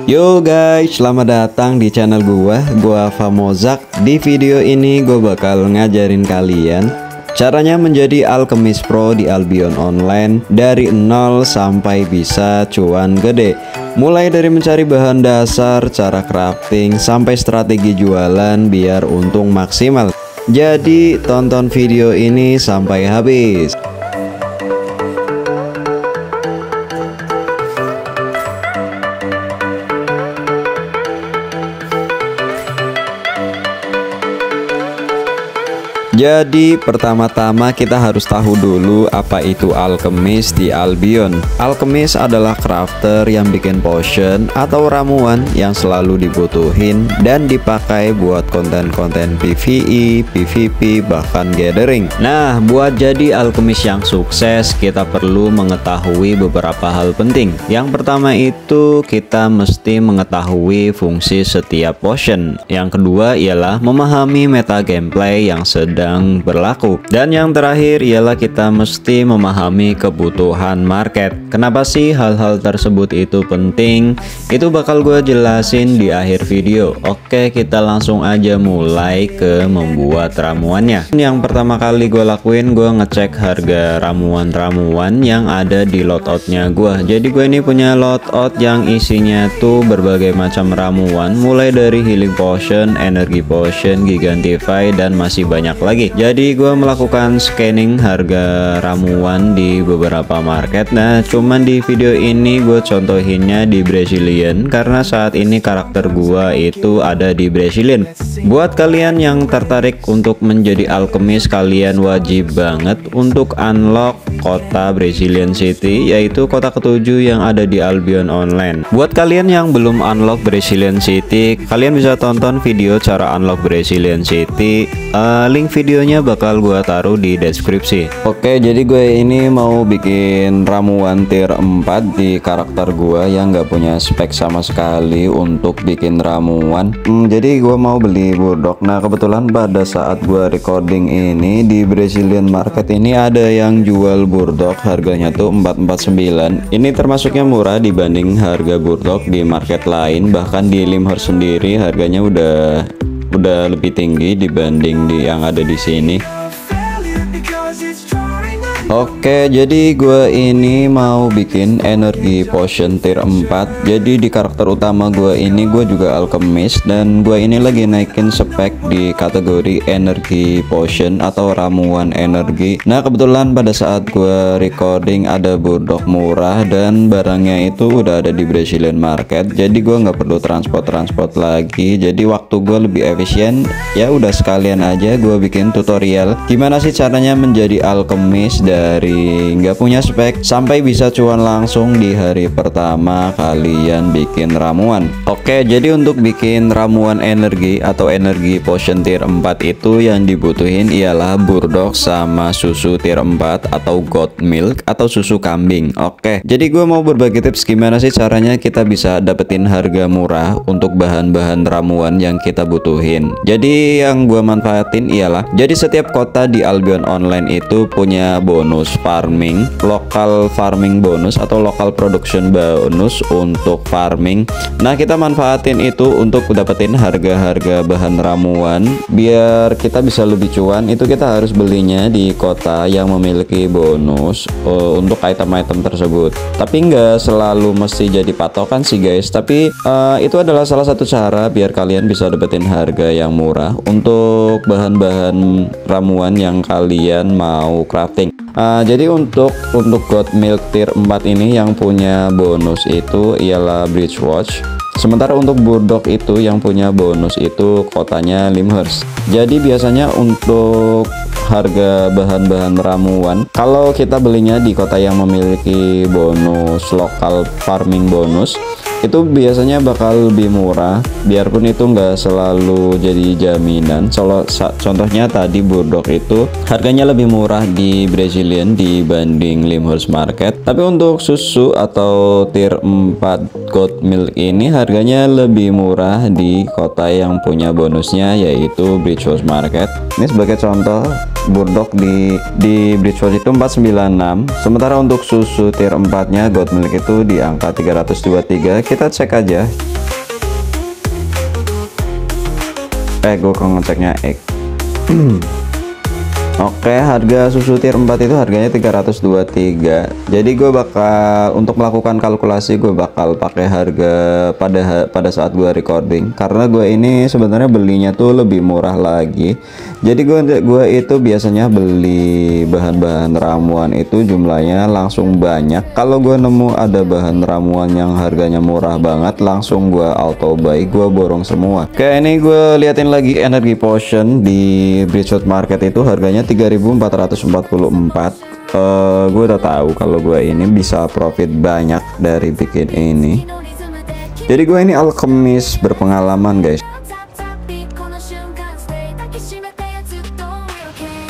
Yo guys, selamat datang di channel gua Famozak. Di video ini gue bakal ngajarin kalian caranya menjadi alkemis pro di Albion Online dari nol sampai bisa cuan gede. Mulai dari mencari bahan dasar, cara crafting, sampai strategi jualan biar untung maksimal. Jadi tonton video ini sampai habis. Jadi pertama-tama kita harus tahu dulu apa itu alkemis di Albion. Alkemis adalah crafter yang bikin potion atau ramuan yang selalu dibutuhin dan dipakai buat konten-konten PvE, PvP, bahkan gathering. Nah, buat jadi alkemis yang sukses kita perlu mengetahui beberapa hal penting. Yang pertama itu kita mesti mengetahui fungsi setiap potion. Yang kedua ialah memahami meta gameplay yang sedang berlaku, dan yang terakhir ialah kita mesti memahami kebutuhan market. Kenapa sih hal-hal tersebut itu penting? Itu bakal gue jelasin di akhir video. Oke, kita langsung aja mulai ke membuat ramuannya. Yang pertama kali gue lakuin, gue ngecek harga ramuan-ramuan yang ada di loadoutnya gue. Jadi gue ini punya loadout yang isinya tuh berbagai macam ramuan, mulai dari healing potion, energy potion, gigantify, dan masih banyak lagi. Jadi gue melakukan scanning harga ramuan di beberapa market. Nah, cuman di video ini gue contohinnya di Brazilian karena saat ini karakter gue itu ada di Brazilian. Buat kalian yang tertarik untuk menjadi alkemis, kalian wajib banget untuk unlock kota Brazilian City, yaitu kota ketujuh yang ada di Albion Online. Buat kalian yang belum unlock Brazilian City, kalian bisa tonton video cara unlock Brazilian City. Link videonya bakal gua taruh di deskripsi. Oke, jadi gue ini mau bikin ramuan tier 4 di karakter gua yang nggak punya spek sama sekali untuk bikin ramuan. Jadi gua mau beli burdok. Nah, kebetulan pada saat gua recording ini di Brazilian Market ini ada yang jual burdok, harganya tuh 449. Ini termasuknya murah dibanding harga burdok di market lain. Bahkan di Limhurst sendiri harganya udah lebih tinggi dibanding yang ada di sini. Oke, jadi gue ini mau bikin energi potion tier 4. Jadi di karakter utama gue ini gue juga alkemis, dan gue ini lagi naikin spek di kategori energi potion atau ramuan energi. Nah, kebetulan pada saat gue recording ada burdok murah dan barangnya itu udah ada di Brazilian Market. Jadi gue nggak perlu transport lagi. Jadi waktu gue lebih efisien. Ya udah sekalian aja gue bikin tutorial gimana sih caranya menjadi alkemis dari nggak punya spek sampai bisa cuan langsung di hari pertama kalian bikin ramuan. Oke, jadi untuk bikin ramuan energi atau energi potion tier 4 itu yang dibutuhin ialah burdok sama susu tier 4 atau goat milk atau susu kambing. Oke, jadi gue mau berbagi tips gimana sih caranya kita bisa dapetin harga murah untuk bahan-bahan ramuan yang kita butuhin. Jadi yang gue manfaatin ialah, jadi setiap kota di Albion Online itu punya bonus farming, lokal farming bonus atau lokal production bonus untuk farming. Nah, kita manfaatin itu untuk dapetin harga-harga bahan ramuan biar kita bisa lebih cuan. Itu kita harus belinya di kota yang memiliki bonus untuk item-item tersebut. Tapi nggak selalu mesti jadi patokan sih guys, tapi itu adalah salah satu cara biar kalian bisa dapetin harga yang murah untuk bahan-bahan ramuan yang kalian mau crafting. Jadi untuk goat milk tier 4 ini yang punya bonus itu ialah Bridge Watch. Sementara untuk burdok itu yang punya bonus itu kotanya Limhurst. Jadi biasanya untuk harga bahan-bahan ramuan, kalau kita belinya di kota yang memiliki bonus lokal farming bonus, itu biasanya bakal lebih murah, biarpun itu nggak selalu jadi jaminan. Contohnya tadi burdok itu harganya lebih murah di Brazilian dibanding Limhurst Market, tapi untuk susu atau tier 4 goat milk ini harganya lebih murah di kota yang punya bonusnya, yaitu Bridgewater Market. Ini sebagai contoh, Burdok di Bridgewatch itu 496. Sementara untuk susu tier 4 nya Goat Milk itu di angka 323. Kita cek aja. Gue ngeceknya Oke, harga susu tier 4 itu harganya 323. Jadi gue bakal untuk melakukan kalkulasi, gue bakal pakai harga pada saat gue recording, karena gue ini sebenarnya belinya tuh lebih murah lagi. Jadi gue itu biasanya beli bahan-bahan ramuan itu jumlahnya langsung banyak. Kalau gue nemu ada bahan ramuan yang harganya murah banget, langsung gue auto buy, gue borong semua. Kayak ini gue liatin lagi energy potion di Bridgewatch Market itu harganya 3.444. Gue udah tahu kalau gue ini bisa profit banyak dari bikin ini. Jadi gue ini alkemis berpengalaman guys.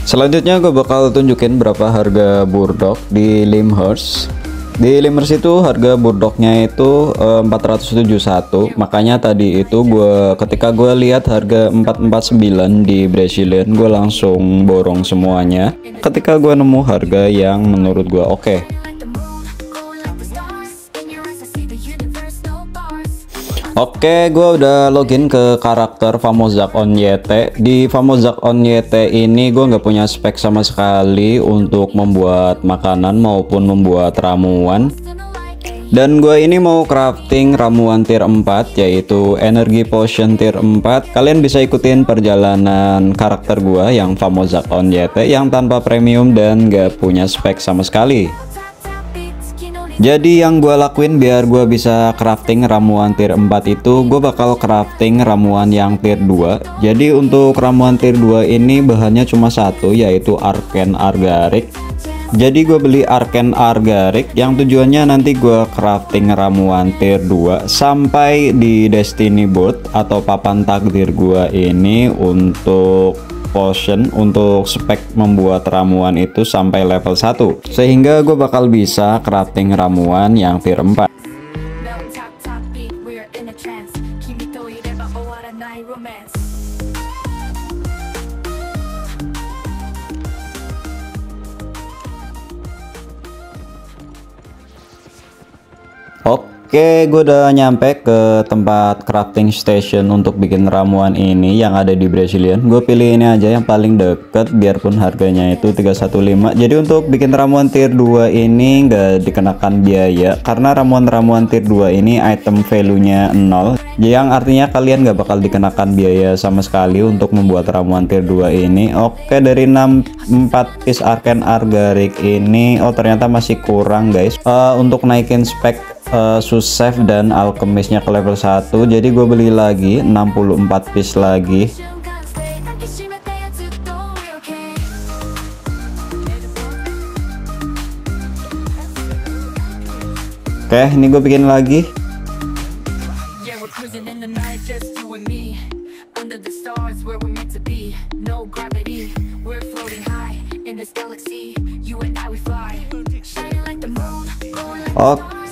Selanjutnya gue bakal tunjukin berapa harga Burdok di Limehurst. Di Limehurst itu harga Burdoknya itu 471. Makanya tadi itu ketika gue lihat harga 449 di Brazilian, gue langsung borong semuanya ketika gue nemu harga yang menurut gue oke. Oke, gue udah login ke karakter Famozak on YT. Di Famozak on YT ini gue nggak punya spek sama sekali untuk membuat makanan maupun membuat ramuan. Dan gue ini mau crafting ramuan tier 4, yaitu energy potion tier 4. Kalian bisa ikutin perjalanan karakter gue yang Famozak on YT yang tanpa premium dan nggak punya spek sama sekali. Jadi yang gue lakuin biar gue bisa crafting ramuan tier 4 itu, gue bakal crafting ramuan yang tier 2. Jadi untuk ramuan tier 2 ini bahannya cuma satu, yaitu Arcane Argaric. Jadi gue beli Arcane Argaric yang tujuannya nanti gue crafting ramuan tier 2 sampai di Destiny Board atau papan takdir gue ini untuk potion, untuk spek membuat ramuan itu sampai level 1, sehingga gue bakal bisa crafting ramuan yang tier 4. Oke, gue udah nyampe ke tempat crafting station untuk bikin ramuan ini yang ada di Brazilian. Gue pilih ini aja yang paling deket biarpun harganya itu 315. Jadi untuk bikin ramuan tier 2 ini nggak dikenakan biaya, karena ramuan-ramuan tier 2 ini item value-nya 0, yang artinya kalian nggak bakal dikenakan biaya sama sekali untuk membuat ramuan tier 2 ini. Oke, dari 4 piece Arcane Argaric ini, ternyata masih kurang guys untuk naikin spek Susef dan alkemisnya ke level 1. Jadi gue beli lagi 64 piece lagi. Oke, ini gue bikin lagi.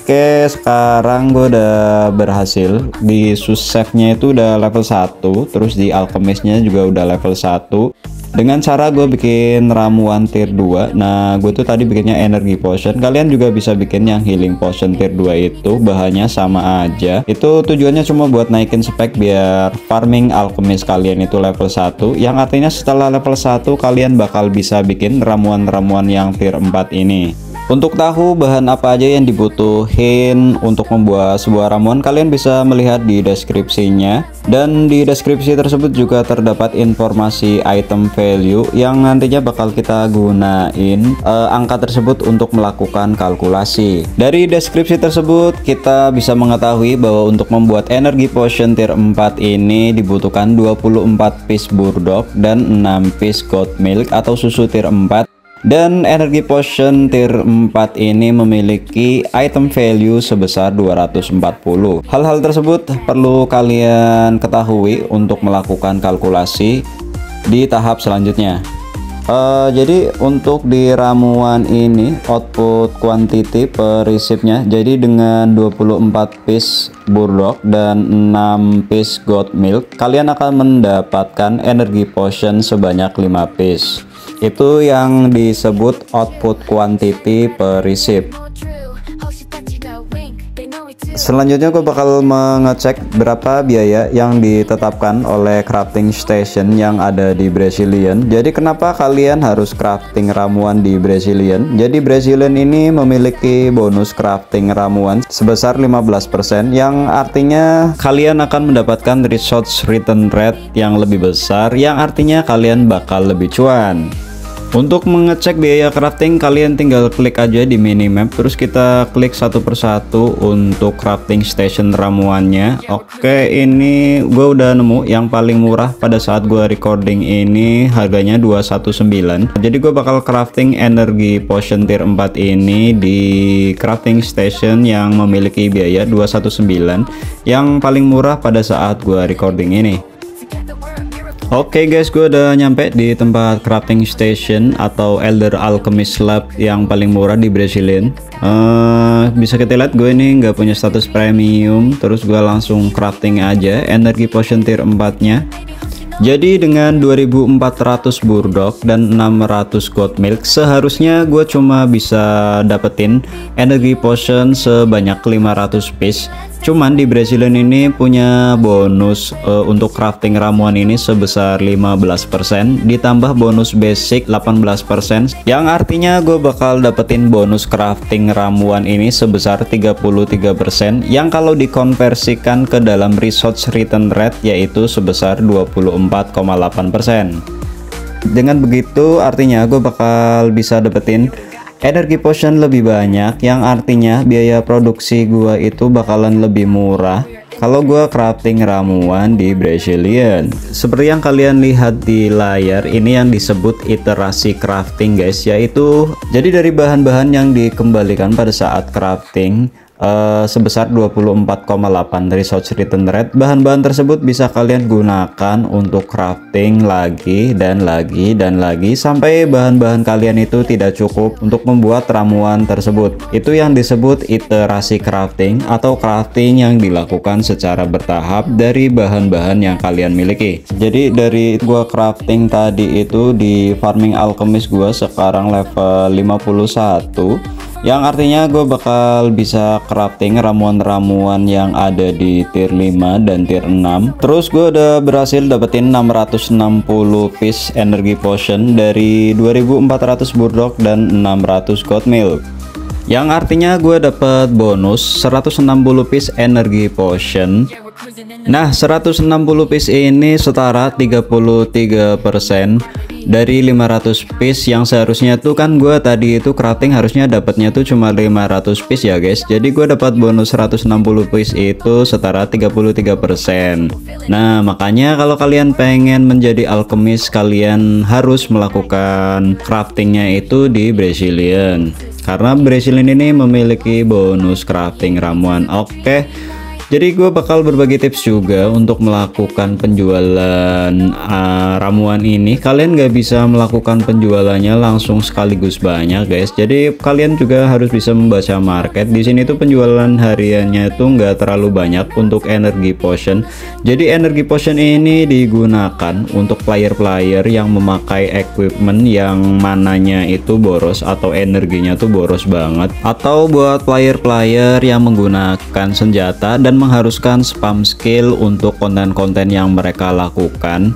Oke, sekarang gue udah berhasil di Susefnya itu udah level 1, terus di alkemisnya juga udah level 1. Dengan cara gue bikin ramuan tier 2. Nah, gue tuh tadi bikinnya energy potion. Kalian juga bisa bikin yang healing potion tier 2 itu, bahannya sama aja. Itu tujuannya cuma buat naikin spek biar farming alkemis kalian itu level 1. Yang artinya setelah level 1 kalian bakal bisa bikin ramuan-ramuan yang tier 4 ini. Untuk tahu bahan apa aja yang dibutuhin untuk membuat sebuah ramuan, kalian bisa melihat di deskripsinya. Dan di deskripsi tersebut juga terdapat informasi item value yang nantinya bakal kita gunain angka tersebut untuk melakukan kalkulasi. Dari deskripsi tersebut kita bisa mengetahui bahwa untuk membuat energy potion tier 4 ini dibutuhkan 24 piece Burdok dan 6 piece Goat Milk atau susu tier 4. Dan energy potion tier 4 ini memiliki item value sebesar 240. Hal-hal tersebut perlu kalian ketahui untuk melakukan kalkulasi di tahap selanjutnya. Jadi untuk di ramuan ini output quantity per resipnya, jadi dengan 24 piece Burdok dan 6 piece Goat Milk, kalian akan mendapatkan energy potion sebanyak 5 piece. Itu yang disebut output quantity per receipt. Selanjutnya gue bakal mengecek berapa biaya yang ditetapkan oleh crafting station yang ada di Brazilian. Jadi kenapa kalian harus crafting ramuan di Brazilian? Jadi Brazilian ini memiliki bonus crafting ramuan sebesar 15%, yang artinya kalian akan mendapatkan resource return rate yang lebih besar, yang artinya kalian bakal lebih cuan. Untuk mengecek biaya crafting, kalian tinggal klik aja di minimap, terus kita klik satu persatu untuk crafting station ramuannya. Oke, ini gue udah nemu yang paling murah pada saat gue recording ini, harganya 219. Jadi gue bakal crafting energi potion tier 4 ini di crafting station yang memiliki biaya 219, yang paling murah pada saat gue recording ini. Oke guys, gue udah nyampe di tempat crafting station atau Elder Alchemist Lab yang paling murah di Brazilian. Bisa kita lihat gue ini nggak punya status premium, terus gue langsung crafting aja energi potion tier 4 nya. Jadi dengan 2400 burdok dan 600 gold milk, seharusnya gue cuma bisa dapetin energi potion sebanyak 500 piece. Cuman di Brazilian ini punya bonus untuk crafting ramuan ini sebesar 15%, ditambah bonus basic 18%, yang artinya gue bakal dapetin bonus crafting ramuan ini sebesar 33%, yang kalau dikonversikan ke dalam resource return rate yaitu sebesar 24,8%. Dengan begitu artinya gue bakal bisa dapetin energi potion lebih banyak, yang artinya biaya produksi gua itu bakalan lebih murah kalau gua crafting ramuan di Brazilian. Seperti yang kalian lihat di layar, ini yang disebut iterasi crafting guys, yaitu jadi dari bahan-bahan yang dikembalikan pada saat crafting sebesar 24,8 resource return rate. Bahan-bahan tersebut bisa kalian gunakan untuk crafting lagi dan lagi dan lagi sampai bahan-bahan kalian itu tidak cukup untuk membuat ramuan tersebut. Itu yang disebut iterasi crafting atau crafting yang dilakukan secara bertahap dari bahan-bahan yang kalian miliki. Jadi dari gua crafting tadi itu di farming alchemist gua sekarang level 51, yang artinya gue bakal bisa crafting ramuan-ramuan yang ada di tier 5 dan tier 6. Terus gue udah berhasil dapetin 660 piece energi potion dari 2400 burdok dan 600 gold milk, yang artinya gue dapet bonus 160 piece energi potion. Nah, 160 piece ini setara 33% dari 500 piece, yang seharusnya tuh kan gue tadi itu crafting harusnya dapatnya tuh cuma 500 piece ya guys. Jadi gue dapat bonus 160 piece itu setara 33%. Nah, makanya kalau kalian pengen menjadi alchemist, kalian harus melakukan craftingnya itu di Brazilian, karena Brazilian ini memiliki bonus crafting ramuan. Oke, jadi gue bakal berbagi tips juga untuk melakukan penjualan ramuan ini. Kalian gak bisa melakukan penjualannya langsung sekaligus banyak guys. Jadi kalian juga harus bisa membaca market. Di sini tuh penjualan hariannya itu nggak terlalu banyak untuk energi potion. Jadi energi potion ini digunakan untuk player-player yang memakai equipment yang mananya itu boros atau energinya tuh boros banget, atau buat player-player yang menggunakan senjata dan mengharuskan spam skill untuk konten-konten yang mereka lakukan.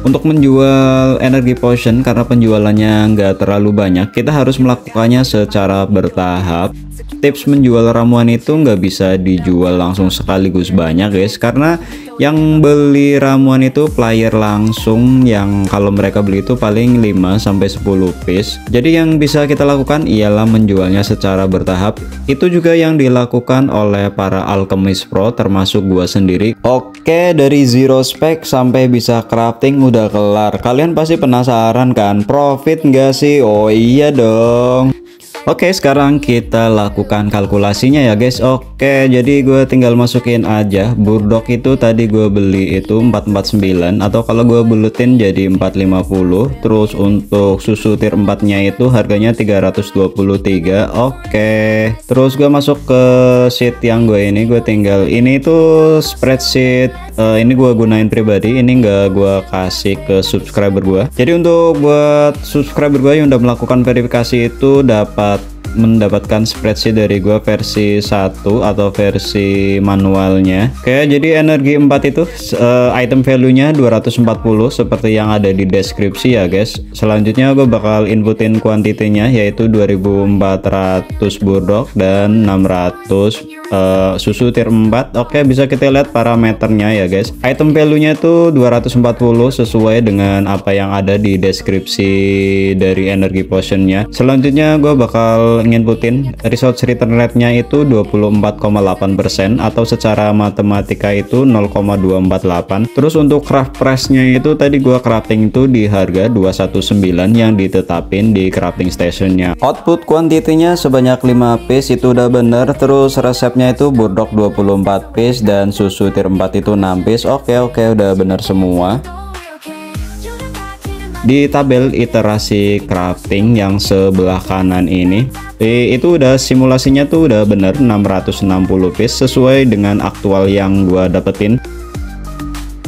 Untuk menjual energi potion, karena penjualannya nggak terlalu banyak, kita harus melakukannya secara bertahap. Tips menjual ramuan itu nggak bisa dijual langsung sekaligus banyak guys, karena yang beli ramuan itu player langsung, yang kalau mereka beli itu paling 5-10 piece. Jadi yang bisa kita lakukan ialah menjualnya secara bertahap. Itu juga yang dilakukan oleh para alchemist pro termasuk gua sendiri. Oke, dari zero spec sampai bisa crafting udah kelar. Kalian pasti penasaran kan, profit nggak sih? Oh iya dong. Oke, sekarang kita lakukan kalkulasinya ya guys. Oke, jadi gue tinggal masukin aja. Burdok itu tadi gue beli itu 449, atau kalau gue bulutin jadi 450. Terus untuk susu tier 4 nya itu harganya 323. Oke, terus gue masuk ke sheet yang gue ini. Gue tinggal, ini itu spreadsheet, ini gue gunain pribadi, ini nggak gue kasih ke subscriber gue. Jadi untuk buat subscriber gue yang udah melakukan verifikasi itu mendapatkan spreadsheet dari gua versi 1 atau versi manualnya. Oke, jadi energi 4 itu item value nya 240 seperti yang ada di deskripsi ya guys. Selanjutnya gue bakal inputin kuantitinya, yaitu 2400 burdok dan 600 susu tier 4. Oke, bisa kita lihat parameternya ya guys. Item value nya itu 240 sesuai dengan apa yang ada di deskripsi dari energi potionnya. Selanjutnya gue bakal nginputin resource return rate-nya itu 24,8%, atau secara matematika itu 0,248. Terus untuk craft price-nya itu tadi gua crafting itu di harga 219 yang ditetapin di crafting station-nya. Output kuantitinya sebanyak 5 piece itu udah bener. Terus resepnya itu burdok 24 piece dan susu tier 4 itu 6 piece. Oke, udah bener semua. Di tabel iterasi crafting yang sebelah kanan ini itu udah simulasinya tuh udah bener 660 piece sesuai dengan aktual yang gua dapetin.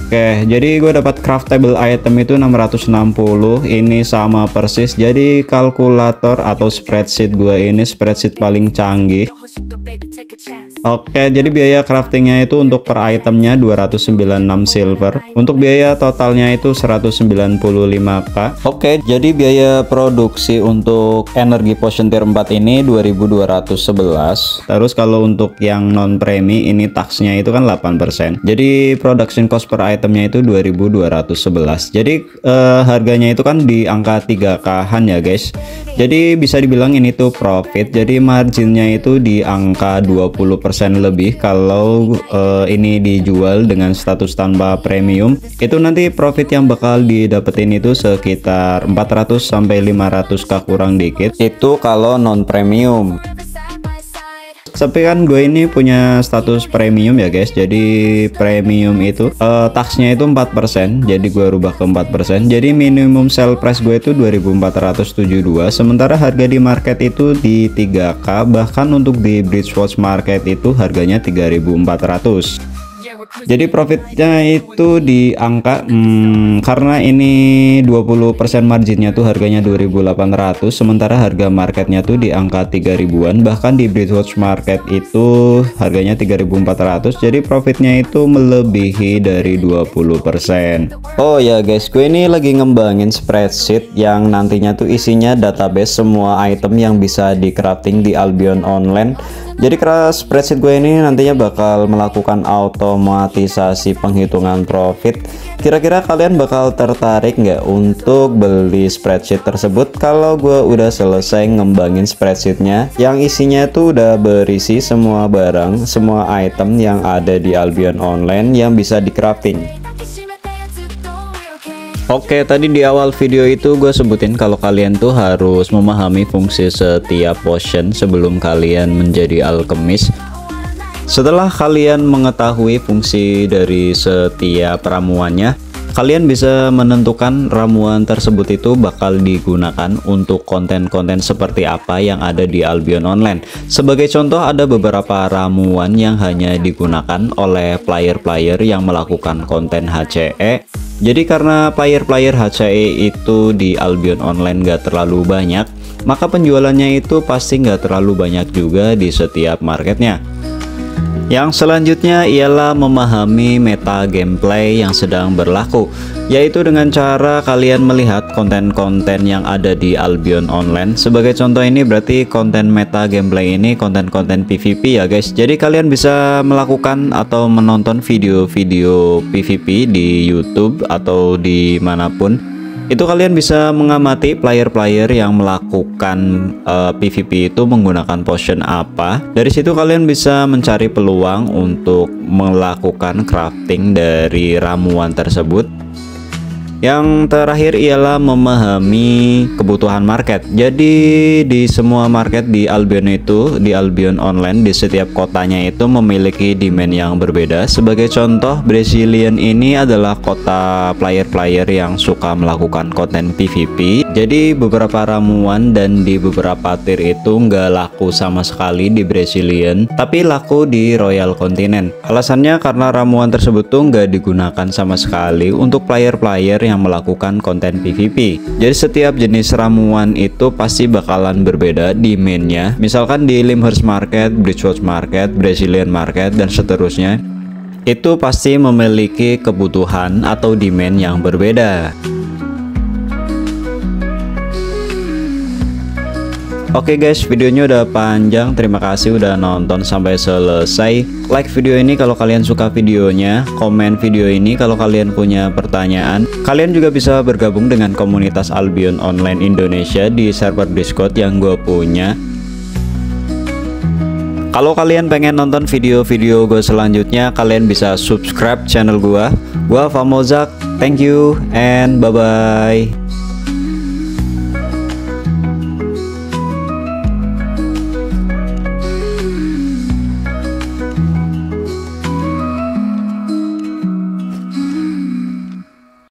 Oke, jadi gue dapat craftable item itu 660, ini sama persis. Jadi kalkulator atau spreadsheet gue ini spreadsheet paling canggih. Oke, jadi biaya craftingnya itu untuk per itemnya 296 silver. Untuk biaya totalnya itu 195k. Oke, jadi biaya produksi untuk energi potion tier 4 ini 2211. Terus kalau untuk yang non premi ini taxnya itu kan 8%. Jadi production cost per itemnya itu 2211. Jadi harganya itu kan di angka 3k-an ya guys. Jadi bisa dibilang ini tuh profit. Jadi marginnya itu di angka 20% lebih kalau ini dijual dengan status tanpa premium. Itu nanti profit yang bakal didapetin itu sekitar 400 sampai 500k kurang dikit. Itu kalau non premium. Tapi kan gue ini punya status premium ya guys. Jadi premium itu taxnya itu 4%. Jadi gue rubah ke 4%. Jadi minimum sell price gue itu 2472. Sementara harga di market itu di 3k. Bahkan untuk di Bridgewatch market itu harganya 3400. Jadi profitnya itu di angka karena ini 20% marginnya tuh harganya 2800, sementara harga marketnya tuh di angka 3000-an. Bahkan di Bridgewatch market itu harganya 3400. Jadi profitnya itu melebihi dari 20%. Oh ya guys, gue ini lagi ngembangin spreadsheet yang nantinya tuh isinya database semua item yang bisa di crafting di Albion Online. Jadi spreadsheet gue ini nantinya bakal melakukan otomatisasi penghitungan profit. Kira-kira kalian bakal tertarik nggak untuk beli spreadsheet tersebut kalau gue udah selesai ngembangin spreadsheetnya yang isinya tuh udah berisi semua barang, semua item yang ada di Albion Online yang bisa di crafting. Oke, tadi di awal video itu gue sebutin kalau kalian tuh harus memahami fungsi setiap potion sebelum kalian menjadi alkemis. Setelah kalian mengetahui fungsi dari setiap ramuannya, kalian bisa menentukan ramuan tersebut itu bakal digunakan untuk konten-konten seperti apa yang ada di Albion Online. Sebagai contoh, ada beberapa ramuan yang hanya digunakan oleh player-player yang melakukan konten HCE. Jadi karena player-player HCE itu di Albion Online gak terlalu banyak, maka penjualannya itu pasti gak terlalu banyak juga di setiap marketnya. Yang selanjutnya ialah memahami meta gameplay yang sedang berlaku, yaitu dengan cara kalian melihat konten-konten yang ada di Albion Online. Sebagai contoh ini berarti konten meta gameplay ini konten-konten PvP ya guys. Jadi kalian bisa melakukan atau menonton video-video PvP di YouTube atau dimanapun. Itu kalian bisa mengamati player-player yang melakukan PvP itu menggunakan potion apa. Dari situ kalian bisa mencari peluang untuk melakukan crafting dari ramuan tersebut. Yang terakhir ialah memahami kebutuhan market. Jadi di semua market di Albion itu, di Albion Online, di setiap kotanya itu memiliki demand yang berbeda. Sebagai contoh, Brazilian ini adalah kota player-player yang suka melakukan konten PvP. Jadi beberapa ramuan dan di beberapa tier itu nggak laku sama sekali di Brazilian, tapi laku di Royal Continent. Alasannya karena ramuan tersebut tuh nggak digunakan sama sekali untuk player-player yang melakukan konten PvP. Jadi setiap jenis ramuan itu pasti bakalan berbeda demandnya. Misalkan di Limhurst Market, Bridgewater Market, Brazilian Market, dan seterusnya, itu pasti memiliki kebutuhan atau demand yang berbeda. Oke guys, videonya udah panjang. Terima kasih udah nonton sampai selesai. Like video ini kalau kalian suka videonya, komen video ini kalau kalian punya pertanyaan. Kalian juga bisa bergabung dengan komunitas Albion Online Indonesia di server Discord yang gue punya. Kalau kalian pengen nonton video-video gue selanjutnya, kalian bisa subscribe channel gue. Gue Famozak, thank you and bye-bye.